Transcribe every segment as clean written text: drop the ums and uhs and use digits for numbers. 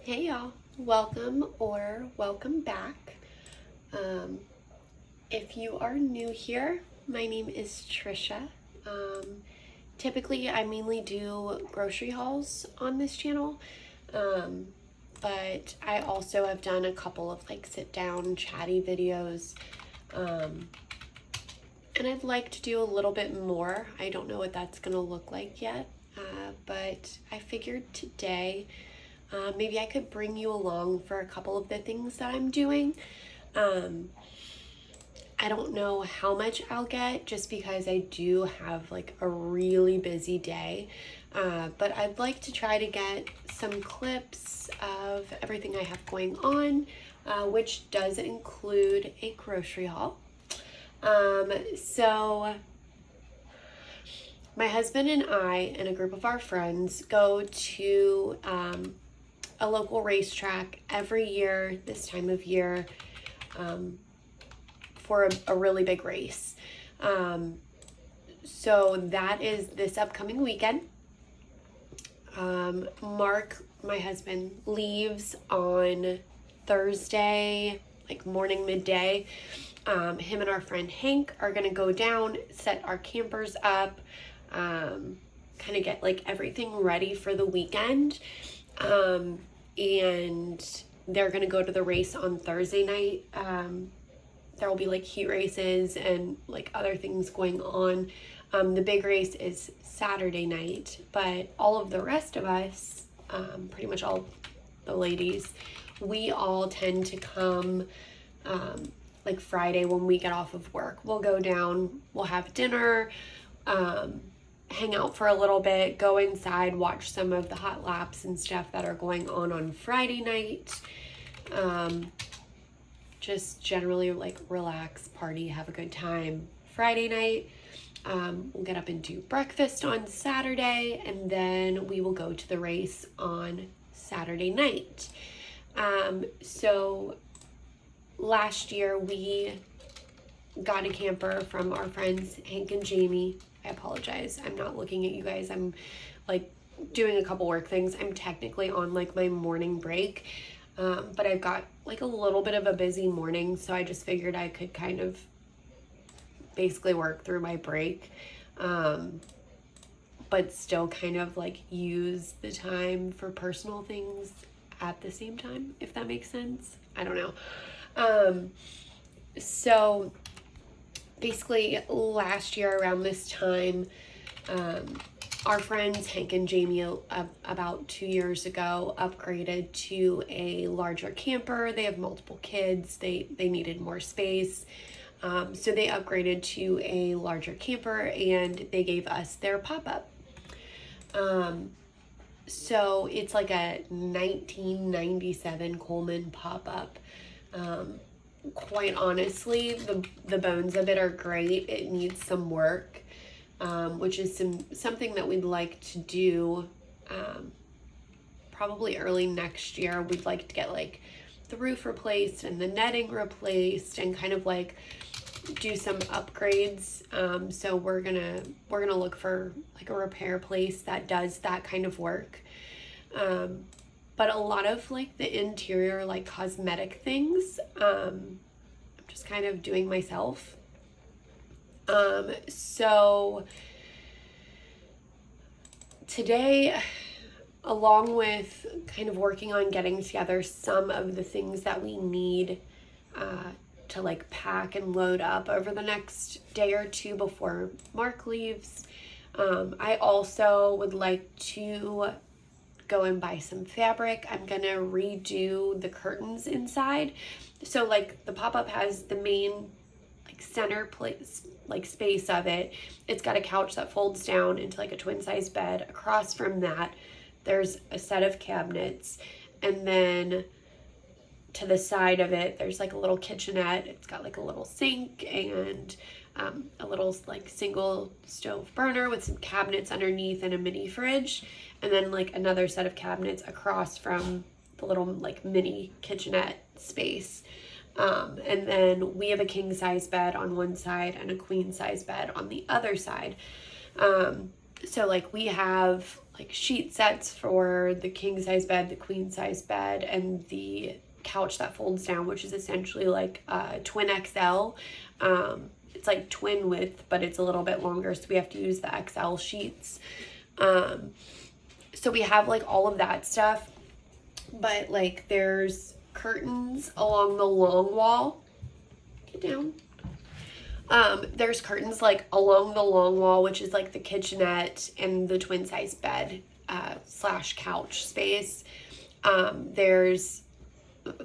Hey y'all, welcome or welcome back. If you are new here, my name is Trisha. Typically, I mainly do grocery hauls on this channel, but I also have done a couple of like sit down chatty videos, and I'd like to do a little bit more. I don't know what that's gonna look like yet, but I figured today maybe I could bring you along for a couple of the things that I'm doing. I don't know how much I'll get just because I do have like a really busy day. But I'd like to try to get some clips of everything I have going on, which does include a grocery haul. So my husband and I and a group of our friends go to a local racetrack every year this time of year for a really big race. So that is this upcoming weekend. Mark, my husband, leaves on Thursday, like morning, midday. Him and our friend Hank are gonna go down, set our campers up, kind of get like everything ready for the weekend. And they're gonna go to the race on Thursday night. There will be like heat races and like other things going on. The big race is Saturday night, but all of the rest of us, pretty much all the ladies, we all tend to come like Friday when we get off of work. We'll go down, we'll have dinner, hang out for a little bit, go inside, watch some of the hot laps and stuff that are going on Friday night. Just generally like relax, party, have a good time Friday night. We'll get up and do breakfast on Saturday, and then we will go to the race on Saturday night. So last year we got a camper from our friends Hank and Jamie. I apologize, I'm not looking at you guys. I'm like doing a couple work things. I'm technically on like my morning break, but I've got like a little bit of a busy morning, so I just figured I could kind of basically work through my break, but still kind of like use the time for personal things at the same time, if that makes sense. I don't know. So basically last year around this time, our friends Hank and Jamie about 2 years ago upgraded to a larger camper. They have multiple kids. They needed more space. So they upgraded to a larger camper and they gave us their pop-up. So it's like a 1997 Coleman pop-up. Quite honestly, the bones of it are great. It needs some work. Which is something that we'd like to do probably early next year. We'd like to get like the roof replaced and the netting replaced and kind of like do some upgrades. So we're gonna look for like a repair place that does that kind of work. But a lot of like the interior like cosmetic things, I'm just kind of doing myself. So today, along with kind of working on getting together some of the things that we need to like pack and load up over the next day or two before Mark leaves, I also would like to go and buy some fabric. I'm gonna redo the curtains inside. So like the pop-up has the main like center place, like space of it. It's got a couch that folds down into like a twin size bed. Across from that, there's a set of cabinets, and then to the side of it, there's like a little kitchenette. It's got like a little sink and a little like single stove burner with some cabinets underneath and a mini fridge, and then like another set of cabinets across from the little like mini kitchenette space. And then we have a king size bed on one side and a queen size bed on the other side. So like we have like sheet sets for the king size bed, the queen size bed, and the couch that folds down, which is essentially like twin XL. It's like twin width, but it's a little bit longer, so we have to use the XL sheets. So we have like all of that stuff, but like there's curtains along the long wall. Get down. There's curtains like along the long wall, which is like the kitchenette and the twin size bed slash couch space. There's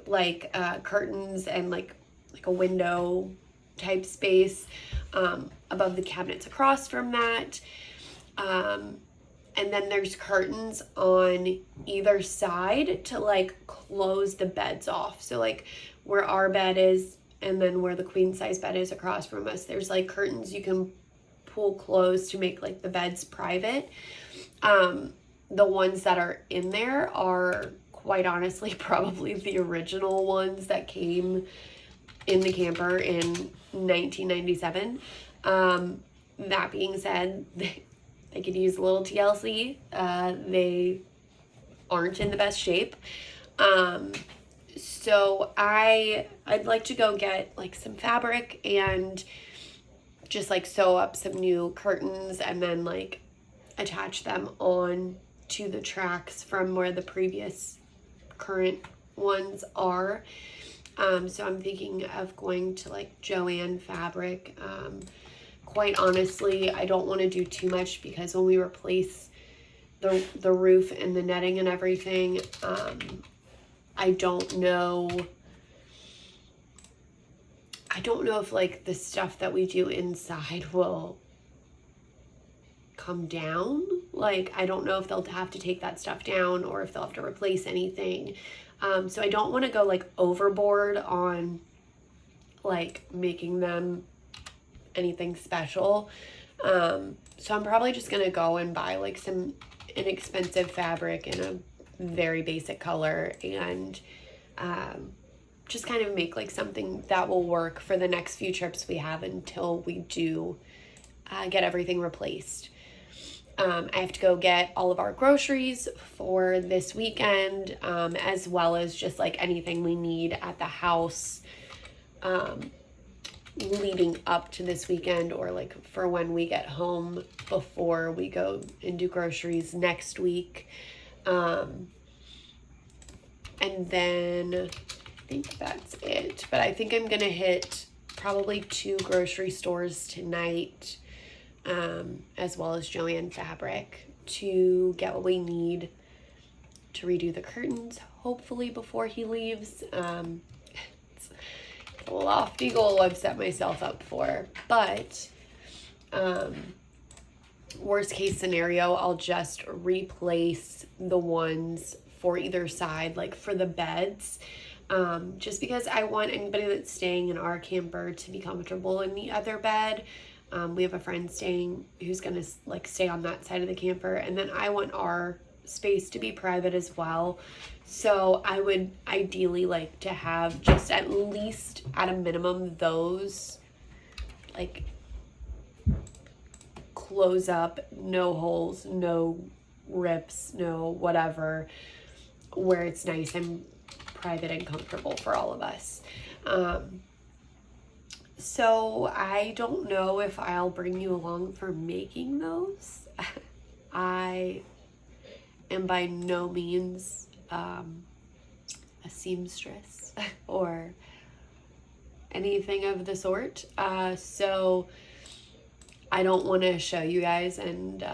like curtains and like a window type space above the cabinets across from that. And then there's curtains on either side to like close the beds off. So like where our bed is and then where the queen size bed is across from us, there's like curtains you can pull closed to make like the beds private. The ones that are in there are quite honestly probably the original ones that came in the camper in 1997. That being said, they could use a little TLC. They aren't in the best shape. So I'd like to go get like some fabric and just like sew up some new curtains and then like attach them on to the tracks from where the previous current ones are. So I'm thinking of going to like Joann Fabric. Quite honestly, I don't want to do too much because when we replace the roof and the netting and everything, I don't know if like the stuff that we do inside will come down. Like, I don't know if they'll have to take that stuff down or if they'll have to replace anything. So I don't want to go like overboard on like making them anything special. So I'm probably just gonna go and buy like some inexpensive fabric in a very basic color and just kind of make like something that will work for the next few trips we have until we do get everything replaced. I have to go get all of our groceries for this weekend, as well as just like anything we need at the house leading up to this weekend, or like for when we get home before we go and do groceries next week. And then I think that's it. But I think I'm going to hit probably 2 grocery stores tonight, as well as Joann Fabric, to get what we need to redo the curtains, hopefully before he leaves. It's a lofty goal I've set myself up for, but worst case scenario, I'll just replace the ones for either side, like for the beds, just because I want anybody that's staying in our camper to be comfortable in the other bed. We have a friend staying who's gonna like stay on that side of the camper, and then I want our space to be private as well. So I would ideally like to have just at least at a minimum those like close up, no holes, no rips, no whatever, where it's nice and private and comfortable for all of us. So I don't know if I'll bring you along for making those. I am by no means a seamstress or anything of the sort. So I don't want to show you guys and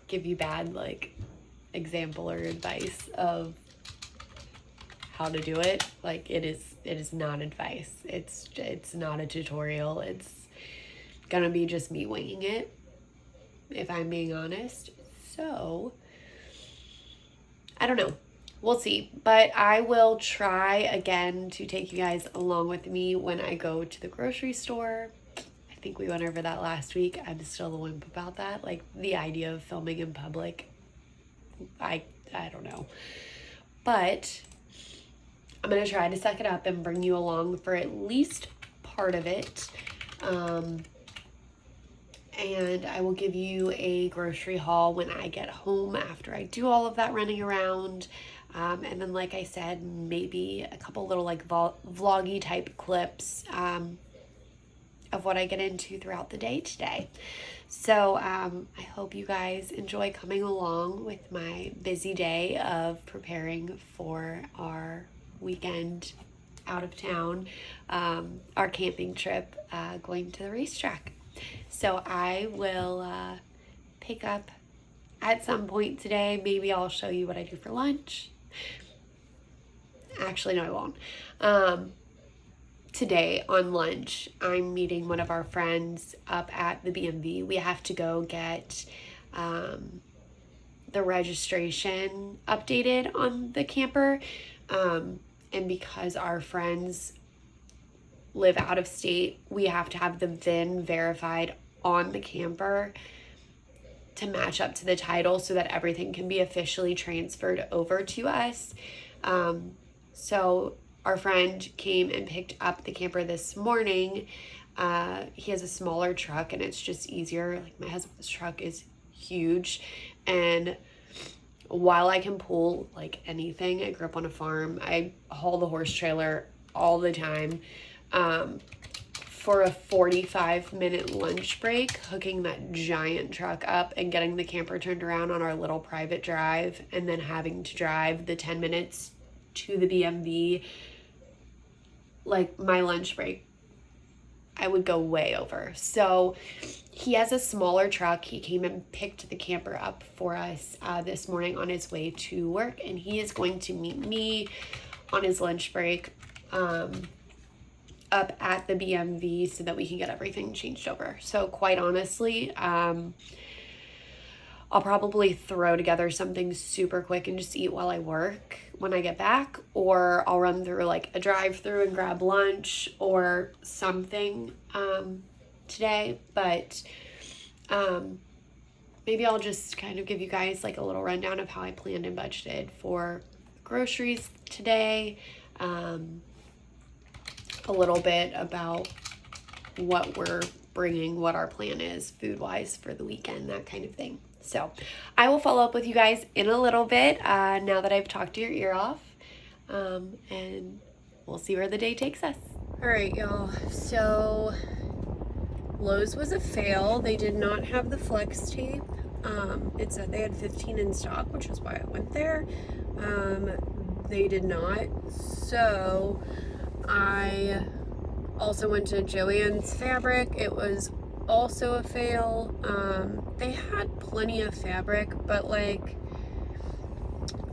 give you bad like example or advice of how to do it. Like it is not advice. It's not a tutorial. It's gonna be just me winging it, if I'm being honest. So I don't know. We'll see. But I will try again to take you guys along with me when I go to the grocery store. I think we went over that last week. I'm still a wimp about that. Like the idea of filming in public. I don't know. But I'm going to try to suck it up and bring you along for at least part of it. and I will give you a grocery haul when I get home after I do all of that running around. And then, like I said, maybe a couple little like vloggy type clips of what I get into throughout the day today. So I hope you guys enjoy coming along with my busy day of preparing for our weekend out of town, our camping trip, going to the racetrack. So I will pick up at some point today. Maybe I'll show you what I do for lunch. Actually, no, I won't. Today on lunch, I'm meeting one of our friends up at the BMV. We have to go get the registration updated on the camper. And because our friends live out of state, we have to have the VIN verified on the camper to match up to the title so that everything can be officially transferred over to us. So our friend came and picked up the camper this morning. He has a smaller truck and it's just easier. Like, my husband's truck is huge, and while I can pull like anything, I grew up on a farm. I haul the horse trailer all the time. For a 45-minute lunch break, hooking that giant truck up and getting the camper turned around on our little private drive, and then having to drive the 10 minutes to the BMV, like, my lunch break, I would go way over. So he has a smaller truck. He came and picked the camper up for us this morning on his way to work, and he is going to meet me on his lunch break up at the BMV so that we can get everything changed over. So quite honestly, I'll probably throw together something super quick and just eat while I work when I get back, or I'll run through like a drive-through and grab lunch or something today. But maybe I'll just kind of give you guys like a little rundown of how I planned and budgeted for groceries today. A little bit about what we're bringing, what our plan is food-wise for the weekend, that kind of thing. So I will follow up with you guys in a little bit now that I've talked your ear off, and we'll see where the day takes us. All right, y'all. So Lowe's was a fail. They did not have the flex tape. It said they had 15 in stock, which is why I went there. They did not. So I also went to Joann's Fabric. It was also a fail. They had plenty of fabric, but like,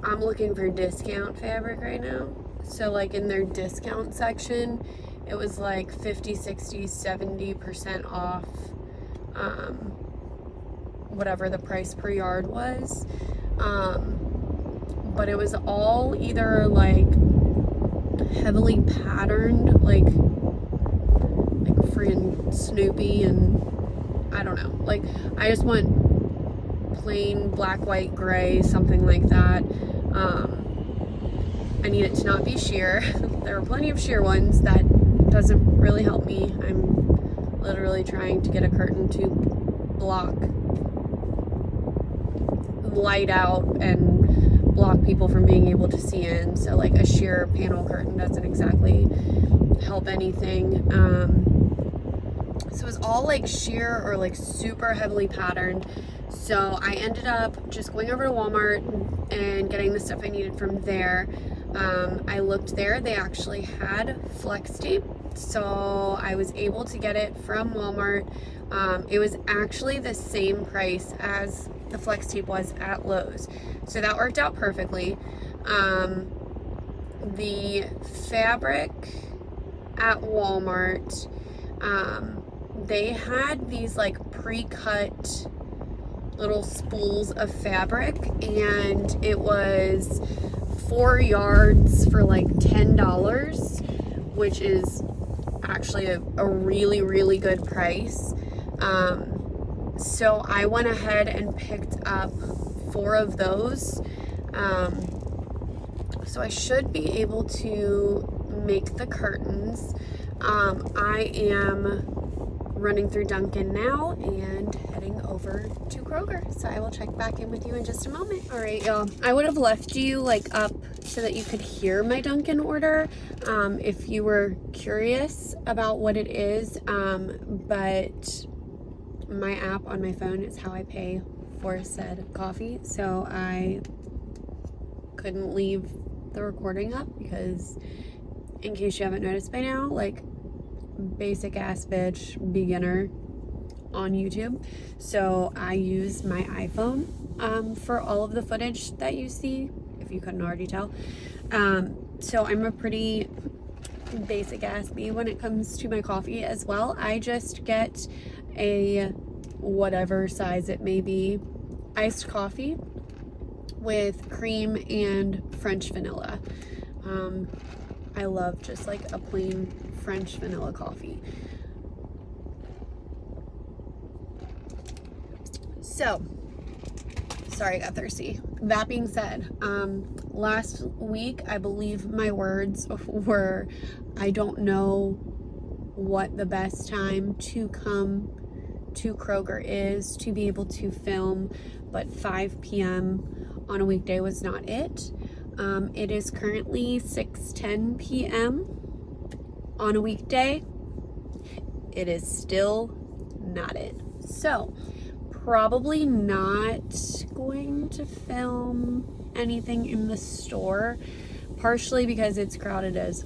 I'm looking for discount fabric right now. So like in their discount section, it was like 50, 60, 70% off whatever the price per yard was. But it was all either like heavily patterned, like freaking Snoopy, and I don't know, like, I just want plain black, white, gray, something like that. I need it to not be sheer. There are plenty of sheer ones. That doesn't really help me. I'm literally trying to get a curtain to block light out and block people from being able to see in. So like a sheer panel curtain doesn't exactly help anything. So it was all like sheer or like super heavily patterned. So I ended up just going over to Walmart and getting the stuff I needed from there. I looked there, they actually had flex tape, so I was able to get it from Walmart. It was actually the same price as the flex tape was at Lowe's, so that worked out perfectly. The fabric at Walmart, they had these like pre-cut little spools of fabric, and it was 4 yards for like $10, which is actually a really, really good price. So I went ahead and picked up 4 of those. So I should be able to make the curtains. I am running through Dunkin' now and heading over to Kroger. So I will check back in with you in just a moment. All right, y'all. I would have left you like up so that you could hear my Dunkin' order if you were curious about what it is. But my app on my phone is how I pay for said coffee. So I couldn't leave the recording up because, in case you haven't noticed by now, like, basic ass bitch beginner on YouTube. So I use my iPhone for all of the footage that you see, if you couldn't already tell. So I'm a pretty basic ass bee when it comes to my coffee as well. I just get a whatever size it may be iced coffee with cream and French vanilla. I love just like a plain French vanilla coffee. So, sorry, I got thirsty. That being said, last week, I believe my words were, I don't know what the best time to come to Kroger is to be able to film, but 5 p.m. on a weekday was not it. It is currently 6:10 p.m. on a weekday. It is still not it. So, probably not going to film anything in the store, partially because it's crowded as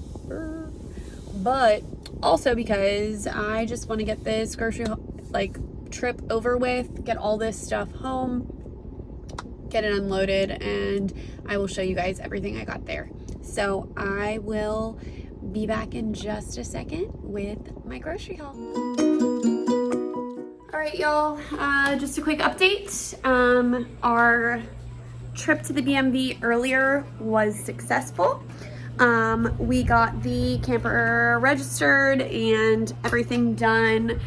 but also because I just want to get this grocery trip over with, get all this stuff home, get it unloaded, and I will show you guys everything I got there. So I will be back in just a second with my grocery haul. All right, y'all, just a quick update. Our trip to the BMV earlier was successful. We got the camper registered and everything done.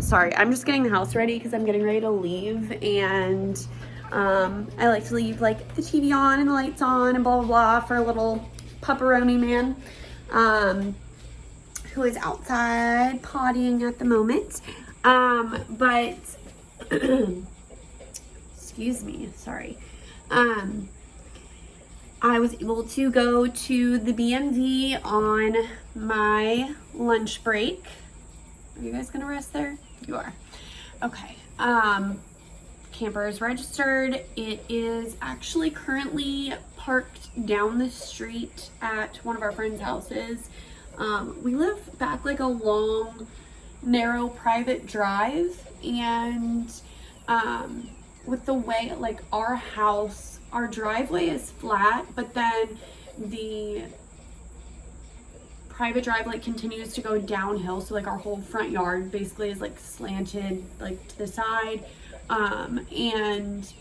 Sorry, I'm just getting the house ready because I'm getting ready to leave, and I like to leave like the TV on and the lights on and blah blah blah for a little pepperoni man who is outside pottying at the moment. But excuse me, sorry. I was able to go to the BMV on my lunch break. Are you guys gonna rest there? You are. Okay. Camper is registered. It is actually currently parked down the street at one of our friends' houses. We live back like a long, narrow private drive, and with the way like our house, our driveway is flat, but then the private drive like continues to go downhill, so like our whole front yard basically is like slanted like to the side. And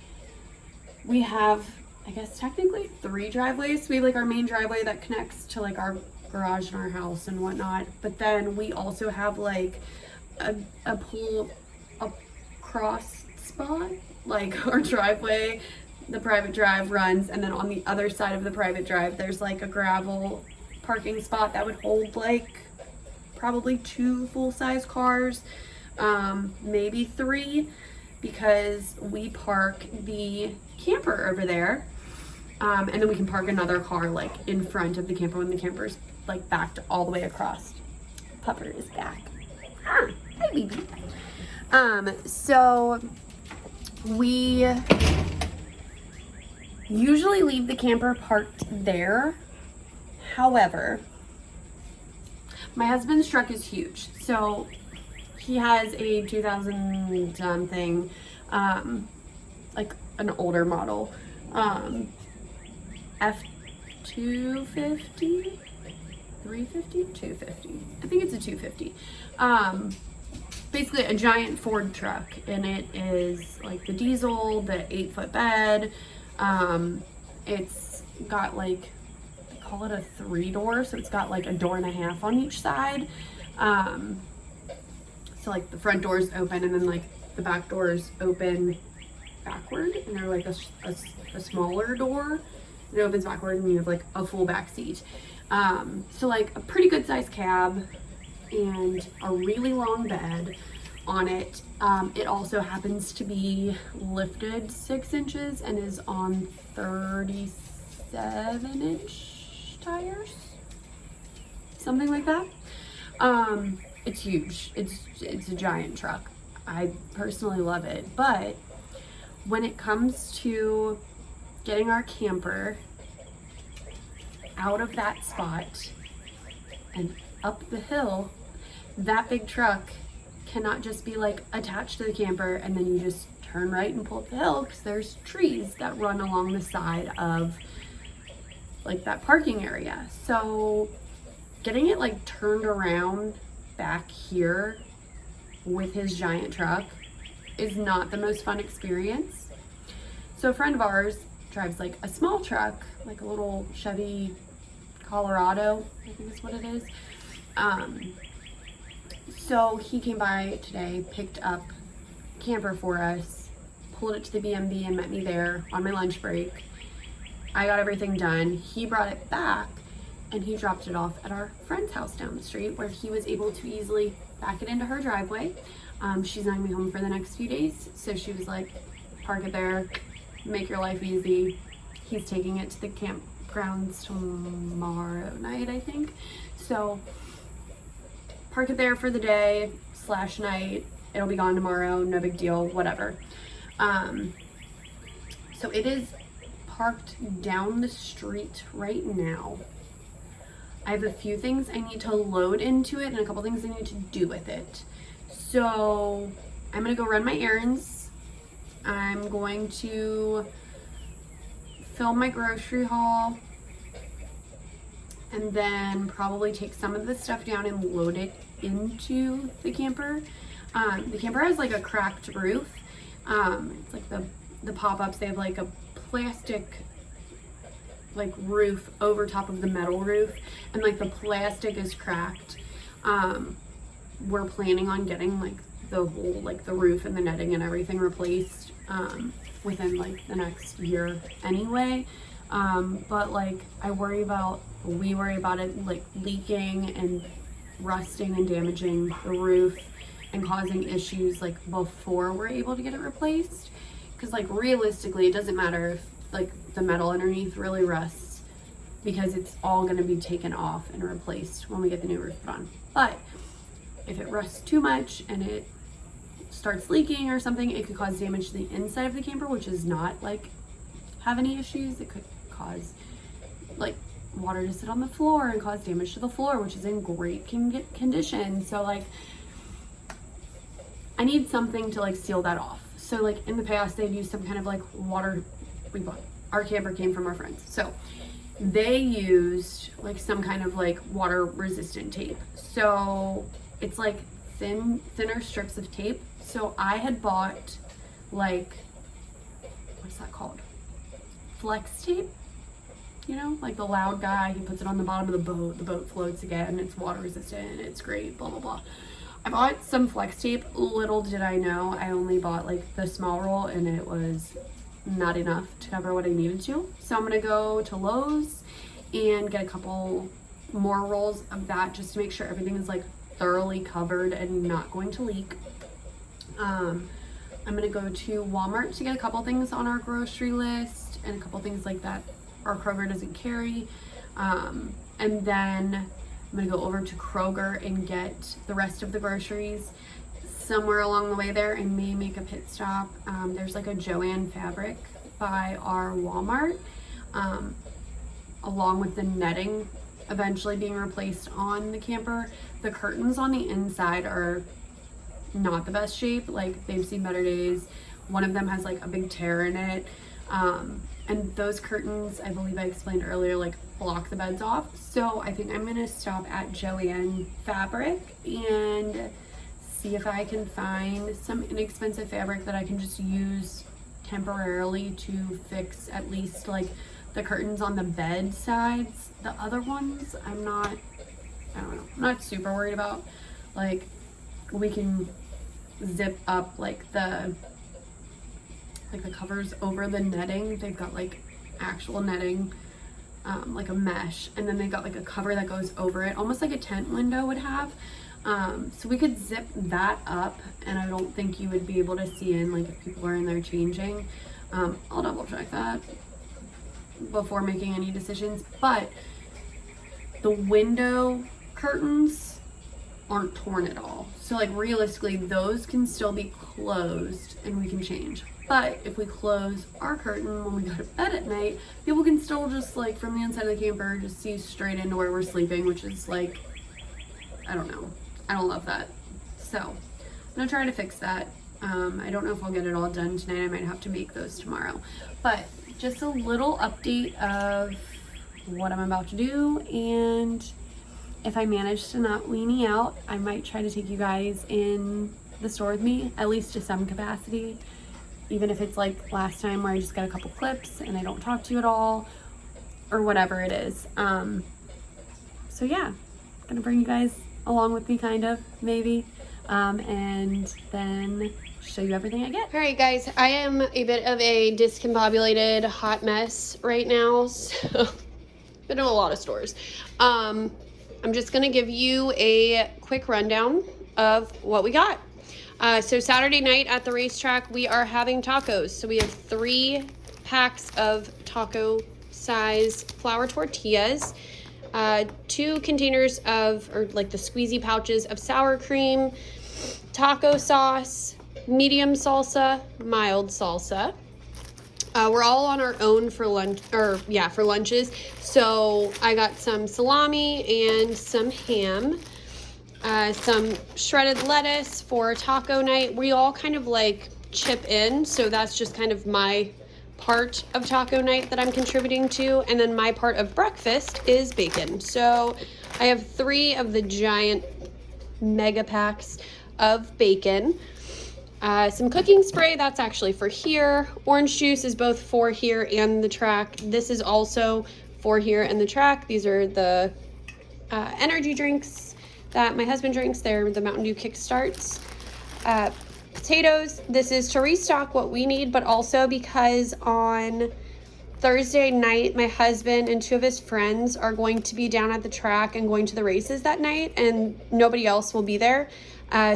we have, I guess technically 3 driveways. We have like our main driveway that connects to like our garage and our house and whatnot, but then we also have like a pull across spot, like our driveway, the private drive runs, and then on the other side of the private drive there's like a gravel parking spot that would hold like probably 2 full-size cars, maybe 3, because we park the camper over there, and then we can park another car like in front of the camper when the camper's like backed all the way across. Pupper is back. Hi baby. So we usually leave the camper parked there. However, my husband's truck is huge, so he has a 2000 something, like an older model, F250, 350, 250. I think it's a 250. Basically a giant Ford truck, and it is like the diesel, the 8-foot bed. It's got like, they call it a 3-door, so it's got like a door and a half on each side. So like the front doors open, and then like the back doors open backward, and they're like a smaller door. It opens backward, and you have like a full back seat. So like a pretty good sized cab and a really long bed. on it. It also happens to be lifted 6 inches and is on 37-inch tires, something like that. It's huge. It's a giant truck. I personally love it, but when it comes to getting our camper out of that spot and up the hill, that big truck cannot just be like attached to the camper and then you just turn right and pull up the hill, because there's trees that run along the side of like that parking area. So getting it like turned around back here with his giant truck is not the most fun experience. So a friend of ours drives like a small truck, like a little Chevy Colorado, I think is what it is. So he came by today, picked up camper for us, pulled it to the B&B and met me there on my lunch break. I got everything done. He brought it back and he dropped it off at our friend's house down the street, where he was able to easily back it into her driveway. She's not gonna be home for the next few days, so she was like, park it there, make your life easy. He's taking it to the campgrounds tomorrow night, I think. So park it there for the day / night. It'll be gone tomorrow, no big deal, whatever. So it is parked down the street right now. I have a few things I need to load into it and a couple things I need to do with it. So I'm gonna go run my errands. I'm going to film my grocery haul and then probably take some of the stuff down and load it into the camper. The camper has like a cracked roof. It's like the pop-ups, they have like a plastic like roof over top of the metal roof, and like the plastic is cracked. We're planning on getting like the whole, like the roof and the netting and everything replaced within like the next year anyway. But like we worry about it like leaking and rusting and damaging the roof and causing issues like before we're able to get it replaced. Because like realistically, it doesn't matter if like the metal underneath really rusts, because it's all going to be taken off and replaced when we get the new roof put on. But if it rusts too much and it starts leaking or something, it could cause damage to the inside of the camper, which is not like have any issues. It could cause like water to sit on the floor and cause damage to the floor, which is in great condition. So like I need something to like seal that off. So like in the past they've used some kind of like water, our camper came from our friends, so they used like some kind of like water resistant tape. So it's like thinner strips of tape. So I had bought like, what's that called? Flex tape, you know, like the loud guy, he puts it on the bottom of the boat floats again, it's water resistant, it's great, blah blah blah. I bought some flex tape. Little did I know, I only bought like the small roll and it was not enough to cover what I needed to. So I'm gonna go to Lowe's and get a couple more rolls of that just to make sure everything is like thoroughly covered and not going to leak. I'm gonna go to Walmart to get a couple things on our grocery list and a couple things like that our Kroger doesn't carry. And then I'm gonna go over to Kroger and get the rest of the groceries. Somewhere along the way there, I may make a pit stop. There's like a Joann fabric by our Walmart, along with the netting eventually being replaced on the camper. The curtains on the inside are not the best shape. Like they've seen better days. One of them has like a big tear in it. And those curtains, I believe I explained earlier, like block the beds off. So I think I'm gonna stop at Joann fabric and see if I can find some inexpensive fabric that I can just use temporarily to fix at least like the curtains on the bed sides. The other ones, I don't know, I'm not super worried about. Like we can zip up like the covers over the netting. They've got like actual netting, like a mesh, and then they've got like a cover that goes over it, almost like a tent window would have. So we could zip that up, and I don't think you would be able to see in, like, if people are in there changing. I'll double check that before making any decisions, but the window curtains aren't torn at all. So, like, realistically, those can still be closed and we can change. But if we close our curtain when we go to bed at night, people can still just, like, from the inside of the camper, just see straight into where we're sleeping, which is, like, I don't know. I don't love that. So I'm gonna try to fix that. I don't know if I'll get it all done tonight. I might have to make those tomorrow. But just a little update of what I'm about to do, and if I manage to not weenie out, I might try to take you guys in the store with me, at least to some capacity, even if it's like last time where I just got a couple clips and I don't talk to you at all, or whatever it is. So yeah, gonna bring you guys along with me, kind of, maybe, and then show you everything I get. All right, guys, I am a bit of a discombobulated hot mess right now, so been in a lot of stores. I'm just gonna give you a quick rundown of what we got. So Saturday night at the racetrack, we are having tacos. So we have 3 packs of taco size flour tortillas, 2 containers of, or like the squeezy pouches of sour cream, taco sauce, medium salsa, mild salsa. We're all on our own for lunch, for lunches. So I got some salami and some ham, some shredded lettuce for taco night. We all kind of like chip in, so that's just kind of my part of taco night that I'm contributing to. And then my part of breakfast is bacon. So I have 3 of the giant mega packs of bacon. Some cooking spray, that's actually for here. Orange juice is both for here and the track. This is also for here and the track. These are the energy drinks that my husband drinks. They're the Mountain Dew Kickstarts. Potatoes, this is to restock what we need, but also because on Thursday night, my husband and 2 of his friends are going to be down at the track and going to the races that night, and nobody else will be there.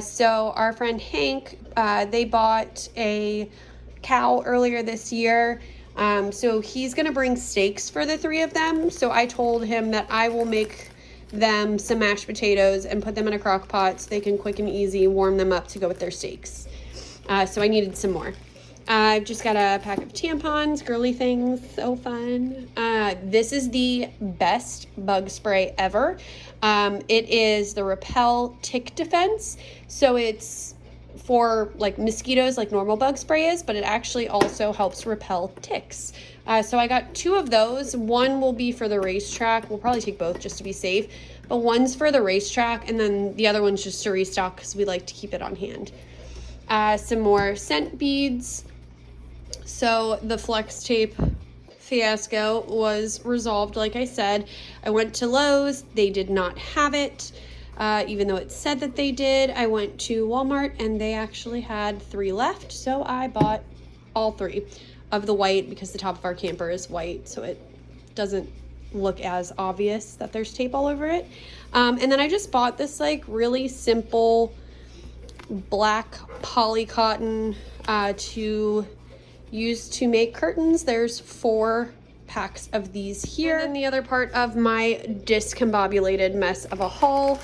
So our friend Hank, they bought a cow earlier this year. So he's going to bring steaks for the 3 of them. So I told him that I will make them some mashed potatoes and put them in a crock pot so they can quick and easy warm them up to go with their steaks. So I needed some more. I've just got a pack of tampons, girly things, so fun. This is the best bug spray ever. It is the Repel Tick Defense. So it's for like mosquitoes like normal bug spray is, but it actually also helps repel ticks. So I got 2 of those. One will be for the racetrack. We'll probably take both just to be safe. But one's for the racetrack, and then the other one's just to restock because we like to keep it on hand. Some more scent beads. So the flex tape fiasco was resolved, like I said. I went to Lowe's. They did not have it, even though it said that they did. I went to Walmart, and they actually had 3 left. So I bought all 3 of the white because the top of our camper is white, so it doesn't look as obvious that there's tape all over it. And then I just bought this like really simple black poly cotton to use to make curtains. There's 4 packs of these here. And then the other part of my discombobulated mess of a haul,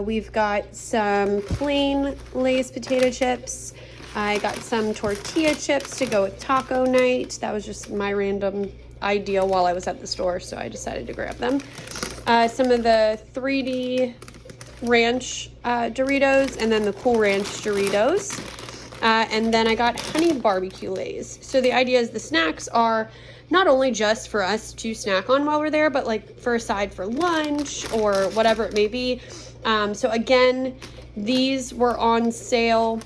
we've got some plain Lay's potato chips. I got some tortilla chips to go with taco night. That was just my random idea while I was at the store, so I decided to grab them. Some of the 3D ranch Doritos, and then the Cool Ranch Doritos. And then I got honey barbecue Lays. So the idea is the snacks are not only just for us to snack on while we're there, but like for a side for lunch or whatever it may be. So again, these were on sale.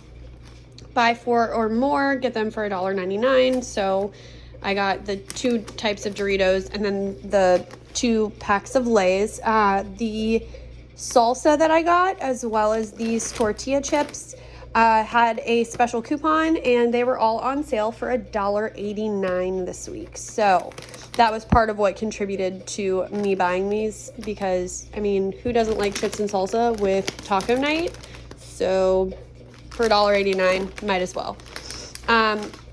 Buy 4 or more, get them for $1.99. So I got the 2 types of Doritos and then the 2 packs of Lay's. The salsa that I got, as well as these tortilla chips, had a special coupon, and they were all on sale for $1.89 this week. So that was part of what contributed to me buying these, because, I mean, who doesn't like chips and salsa with taco night? So for $1.89, might as well.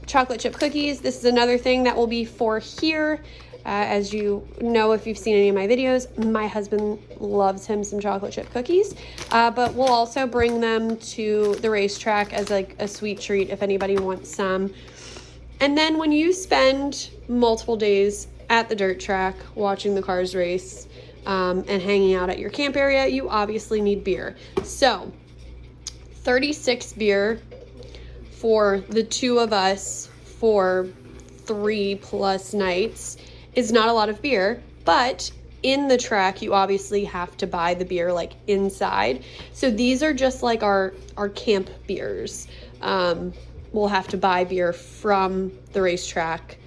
Chocolate chip cookies. This is another thing that will be for here. As you know, if you've seen any of my videos, my husband loves him some chocolate chip cookies. But we'll also bring them to the racetrack as like a sweet treat if anybody wants some. And then when you spend multiple days at the dirt track watching the cars race and hanging out at your camp area, you obviously need beer. So 36 beer for the two of us for 3+ nights is not a lot of beer, but in the track you obviously have to buy the beer like inside. So these are just like our camp beers. We'll have to buy beer from the racetrack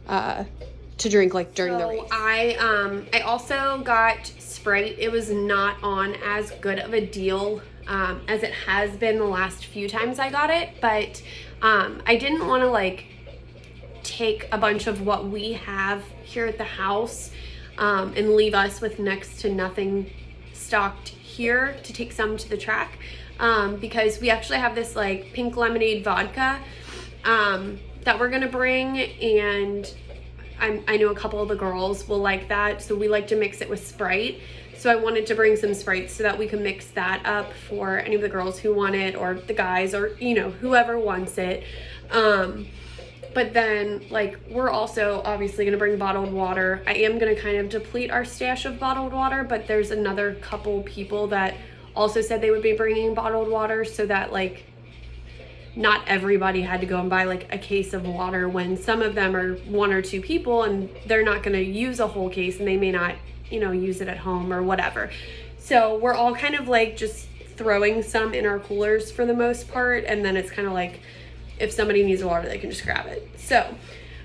to drink like during the race. I also got Sprite. It was not on as good of a deal as it has been the last few times I got it, but I didn't want to like take a bunch of what we have here at the house and leave us with next to nothing stocked here to take some to the track, because we actually have this like pink lemonade vodka that we're gonna bring, and I know a couple of the girls will like that, so we like to mix it with Sprite. So I wanted to bring some Sprite so that we can mix that up for any of the girls who want it, or the guys, or you know, whoever wants it. But then like we're also obviously gonna bring bottled water. I am gonna kind of deplete our stash of bottled water, but there's another couple people that also said they would be bringing bottled water, so that like not everybody had to go and buy like a case of water, when some of them are 1 or 2 people and they're not going to use a whole case, and they may not, you know, use it at home or whatever. So we're all kind of like just throwing some in our coolers for the most part, and then it's kind of like if somebody needs water, they can just grab it. So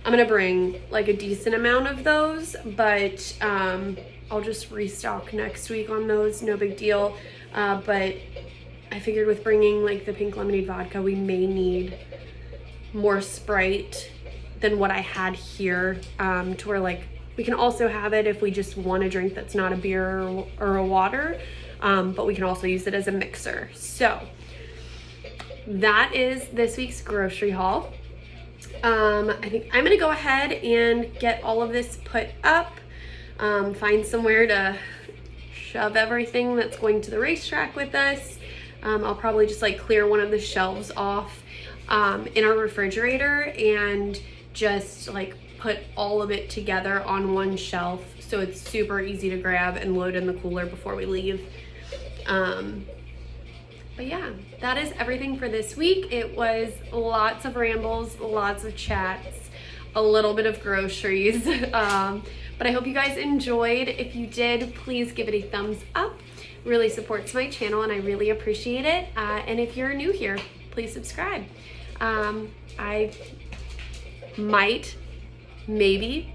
I'm going to bring like a decent amount of those, but I'll just restock next week on those, no big deal. But I figured with bringing like the pink lemonade vodka, we may need more Sprite than what I had here, to where like we can also have it if we just want a drink that's not a beer or a water, but we can also use it as a mixer. So that is this week's grocery haul. I think I'm gonna go ahead and get all of this put up, find somewhere to shove everything that's going to the racetrack with us. I'll probably just like clear one of the shelves off in our refrigerator and just like put all of it together on one shelf, so it's super easy to grab and load in the cooler before we leave. But yeah, that is everything for this week. It was lots of rambles, lots of chats, a little bit of groceries, but I hope you guys enjoyed. If you did, please give it a thumbs up. Really supports my channel and I really appreciate it. And if you're new here, please subscribe. I might, maybe,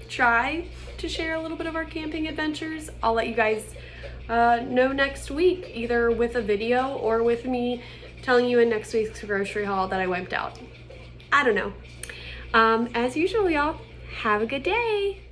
try to share a little bit of our camping adventures. I'll let you guys know next week, either with a video or with me telling you in next week's grocery haul that I wiped out. I don't know. As usual, y'all, have a good day.